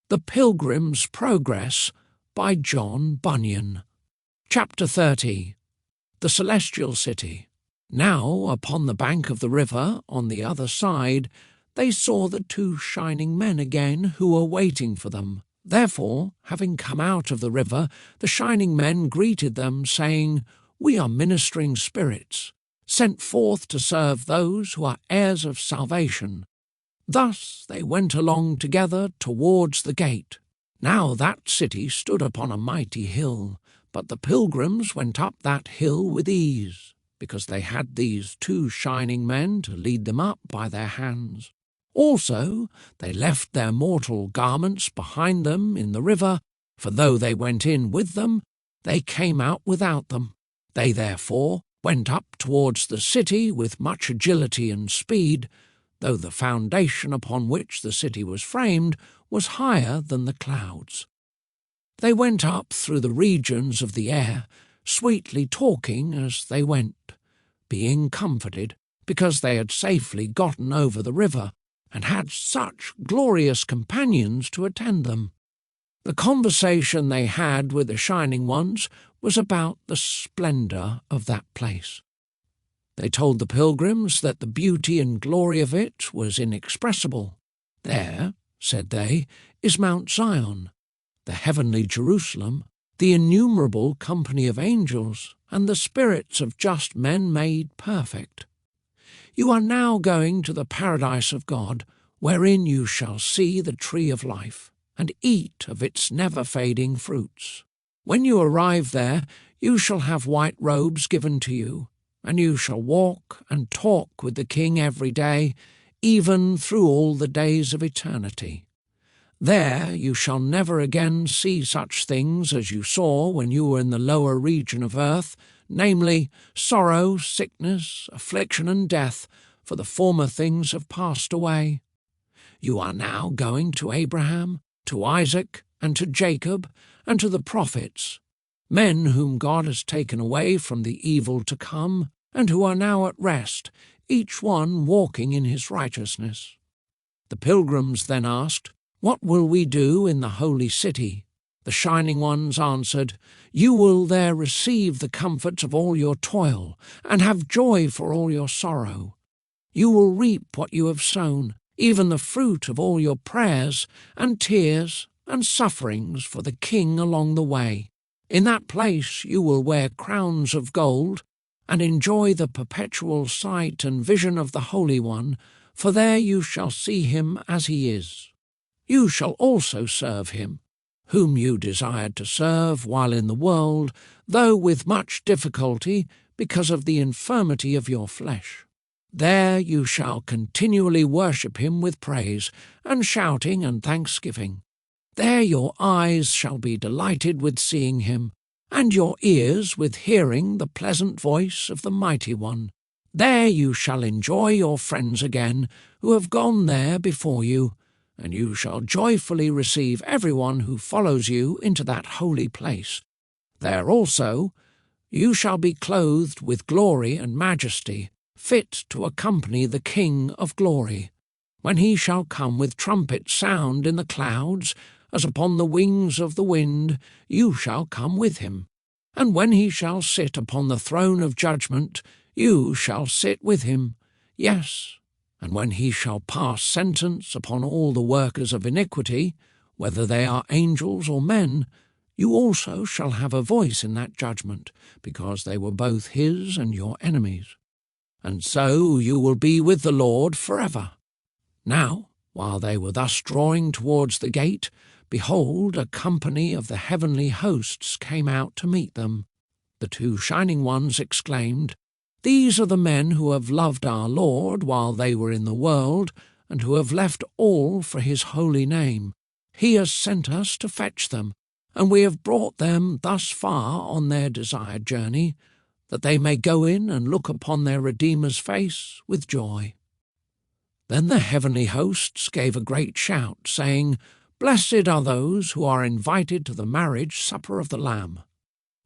The Pilgrim's Progress by John Bunyan. Chapter 30. The Celestial City. Now, upon the bank of the river, on the other side, they saw the two shining men again who were waiting for them. Therefore, having come out of the river, the shining men greeted them, saying, "We are ministering spirits, sent forth to serve those who are heirs of salvation." Thus they went along together towards the gate. Now that city stood upon a mighty hill, but the pilgrims went up that hill with ease, because they had these two shining men to lead them up by their hands. Also they left their mortal garments behind them in the river, for though they went in with them, they came out without them. They therefore went up towards the city with much agility and speed, though the foundation upon which the city was framed was higher than the clouds. They went up through the regions of the air, sweetly talking as they went, being comforted, because they had safely gotten over the river, and had such glorious companions to attend them. The conversation they had with the shining ones was about the splendour of that place. They told the pilgrims that the beauty and glory of it was inexpressible. "There," said they, "is Mount Zion, the heavenly Jerusalem, the innumerable company of angels, and the spirits of just men made perfect. You are now going to the paradise of God, wherein you shall see the tree of life, and eat of its never-fading fruits. When you arrive there, you shall have white robes given to you, and you shall walk and talk with the King every day, even through all the days of eternity. There you shall never again see such things as you saw when you were in the lower region of earth, namely, sorrow, sickness, affliction, and death, for the former things have passed away. You are now going to Abraham, to Isaac, and to Jacob, and to the prophets, men whom God has taken away from the evil to come, and who are now at rest, each one walking in his righteousness." The pilgrims then asked, "What will we do in the holy city?" The shining ones answered, "You will there receive the comforts of all your toil, and have joy for all your sorrow. You will reap what you have sown, even the fruit of all your prayers, and tears, and sufferings for the King along the way. In that place you will wear crowns of gold, and enjoy the perpetual sight and vision of the Holy One, for there you shall see him as he is. You shall also serve him, whom you desired to serve while in the world, though with much difficulty, because of the infirmity of your flesh. There you shall continually worship him with praise, and shouting and thanksgiving. There your eyes shall be delighted with seeing him, and your ears with hearing the pleasant voice of the Mighty One. There you shall enjoy your friends again, who have gone there before you, and you shall joyfully receive everyone who follows you into that holy place. There also you shall be clothed with glory and majesty, fit to accompany the King of glory, when he shall come with trumpet sound in the clouds, as upon the wings of the wind, you shall come with him. And when he shall sit upon the throne of judgment, you shall sit with him. Yes, and when he shall pass sentence upon all the workers of iniquity, whether they are angels or men, you also shall have a voice in that judgment, because they were both his and your enemies. And so you will be with the Lord forever." Now, while they were thus drawing towards the gate, behold, a company of the heavenly hosts came out to meet them. The two shining ones exclaimed, "These are the men who have loved our Lord while they were in the world, and who have left all for his holy name. He has sent us to fetch them, and we have brought them thus far on their desired journey, that they may go in and look upon their Redeemer's face with joy." Then the heavenly hosts gave a great shout, saying, "Blessed are those who are invited to the marriage supper of the Lamb."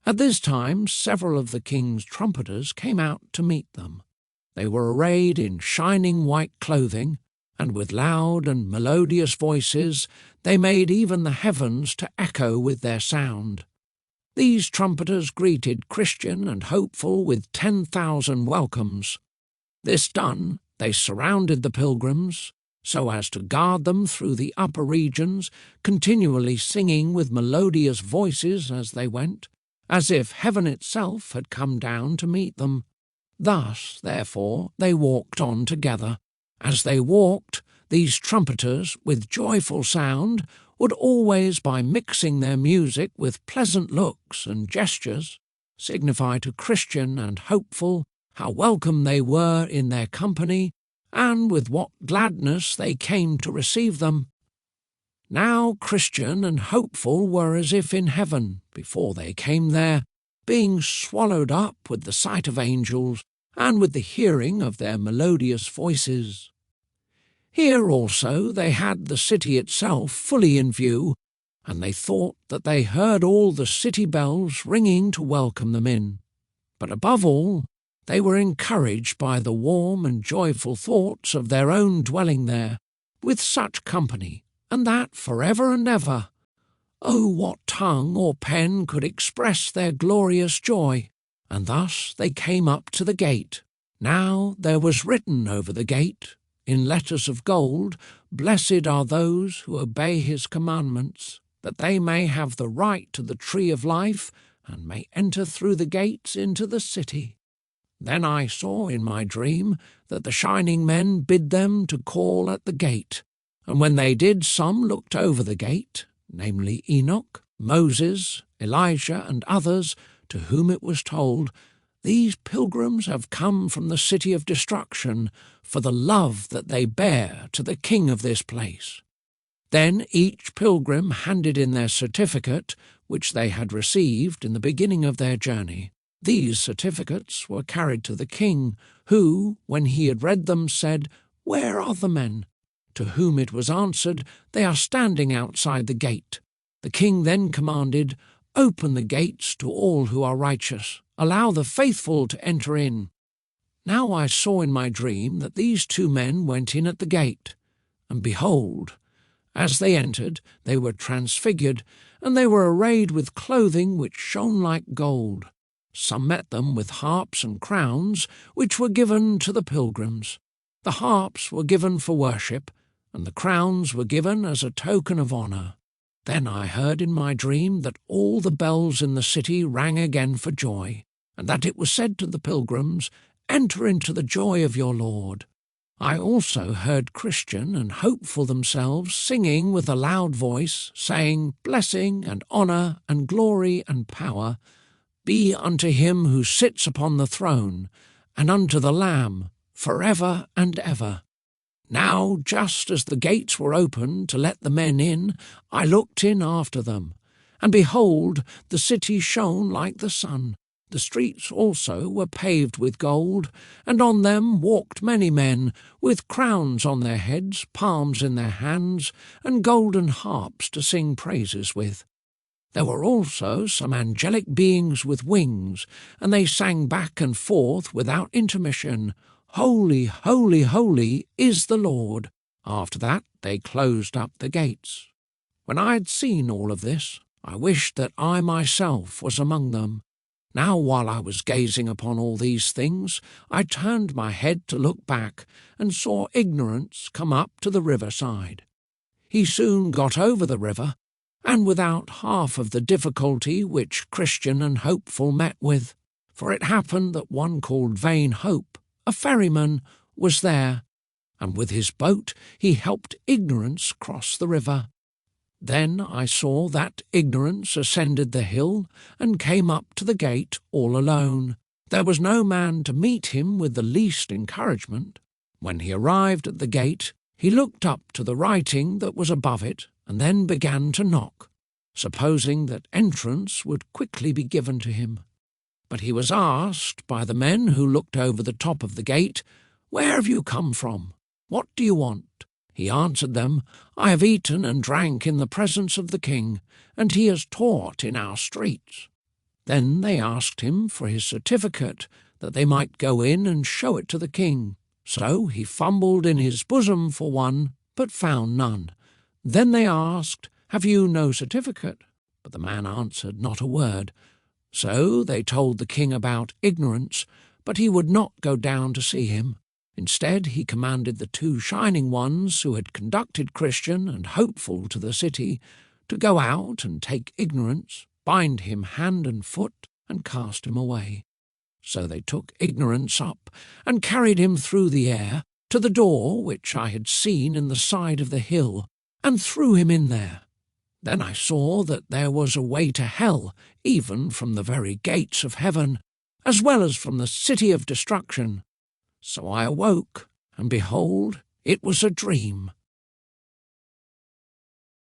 At this time several of the king's trumpeters came out to meet them. They were arrayed in shining white clothing, and with loud and melodious voices they made even the heavens to echo with their sound. These trumpeters greeted Christian and Hopeful with 10,000 welcomes. This done, they surrounded the pilgrims, so as to guard them through the upper regions, continually singing with melodious voices as they went, as if heaven itself had come down to meet them. Thus, therefore, they walked on together. As they walked, these trumpeters, with joyful sound, would always, by mixing their music with pleasant looks and gestures, signify to Christian and Hopeful how welcome they were in their company, and with what gladness they came to receive them. Now Christian and Hopeful were as if in heaven before they came there, being swallowed up with the sight of angels and with the hearing of their melodious voices. Here also they had the city itself fully in view, and they thought that they heard all the city bells ringing to welcome them in. But above all, they were encouraged by the warm and joyful thoughts of their own dwelling there, with such company, and that for ever and ever. Oh, what tongue or pen could express their glorious joy! And thus they came up to the gate. Now there was written over the gate, in letters of gold, "Blessed are those who obey his commandments, that they may have the right to the tree of life, and may enter through the gates into the city." Then I saw in my dream that the shining men bid them to call at the gate, and when they did, some looked over the gate, namely Enoch, Moses, Elijah, and others, to whom it was told, "These pilgrims have come from the city of destruction, for the love that they bear to the king of this place." Then each pilgrim handed in their certificate, which they had received in the beginning of their journey. These certificates were carried to the king, who, when he had read them, said, "Where are the men?" To whom it was answered, "They are standing outside the gate." The king then commanded, "Open the gates to all who are righteous. Allow the faithful to enter in." Now I saw in my dream that these two men went in at the gate, and behold, as they entered, they were transfigured, and they were arrayed with clothing which shone like gold. Some met them with harps and crowns, which were given to the pilgrims. The harps were given for worship, and the crowns were given as a token of honour. Then I heard in my dream that all the bells in the city rang again for joy, and that it was said to the pilgrims, "Enter into the joy of your Lord." I also heard Christian and Hopeful themselves singing with a loud voice, saying, "Blessing and honour and glory and power be unto him who sits upon the throne, and unto the Lamb, for ever and ever." Now, just as the gates were opened to let the men in, I looked in after them, and behold, the city shone like the sun. The streets also were paved with gold, and on them walked many men, with crowns on their heads, palms in their hands, and golden harps to sing praises with. There were also some angelic beings with wings, and they sang back and forth without intermission, "Holy, holy, holy is the Lord." After that they closed up the gates. When I had seen all of this, I wished that I myself was among them. Now while I was gazing upon all these things, I turned my head to look back, and saw Ignorance come up to the riverside. He soon got over the river, and without half of the difficulty which Christian and Hopeful met with, for it happened that one called Vain Hope, a ferryman, was there, and with his boat he helped Ignorance cross the river. Then I saw that Ignorance ascended the hill and came up to the gate all alone. There was no man to meet him with the least encouragement. When he arrived at the gate, he looked up to the writing that was above it, and then began to knock, supposing that entrance would quickly be given to him. But he was asked by the men who looked over the top of the gate, "Where have you come from? What do you want?" He answered them, "I have eaten and drank in the presence of the king, and he has taught in our streets." Then they asked him for his certificate, that they might go in and show it to the king. So he fumbled in his bosom for one, but found none. Then they asked, "Have you no certificate?" But the man answered not a word. So they told the king about ignorance, but he would not go down to see him. Instead, he commanded the 2 shining ones who had conducted Christian and Hopeful to the city to go out and take Ignorance, bind him hand and foot, and cast him away. So they took Ignorance up and carried him through the air to the door which I had seen in the side of the hill, and threw him in there. Then I saw that there was a way to hell, even from the very gates of heaven, as well as from the city of destruction. So I awoke, and behold, it was a dream.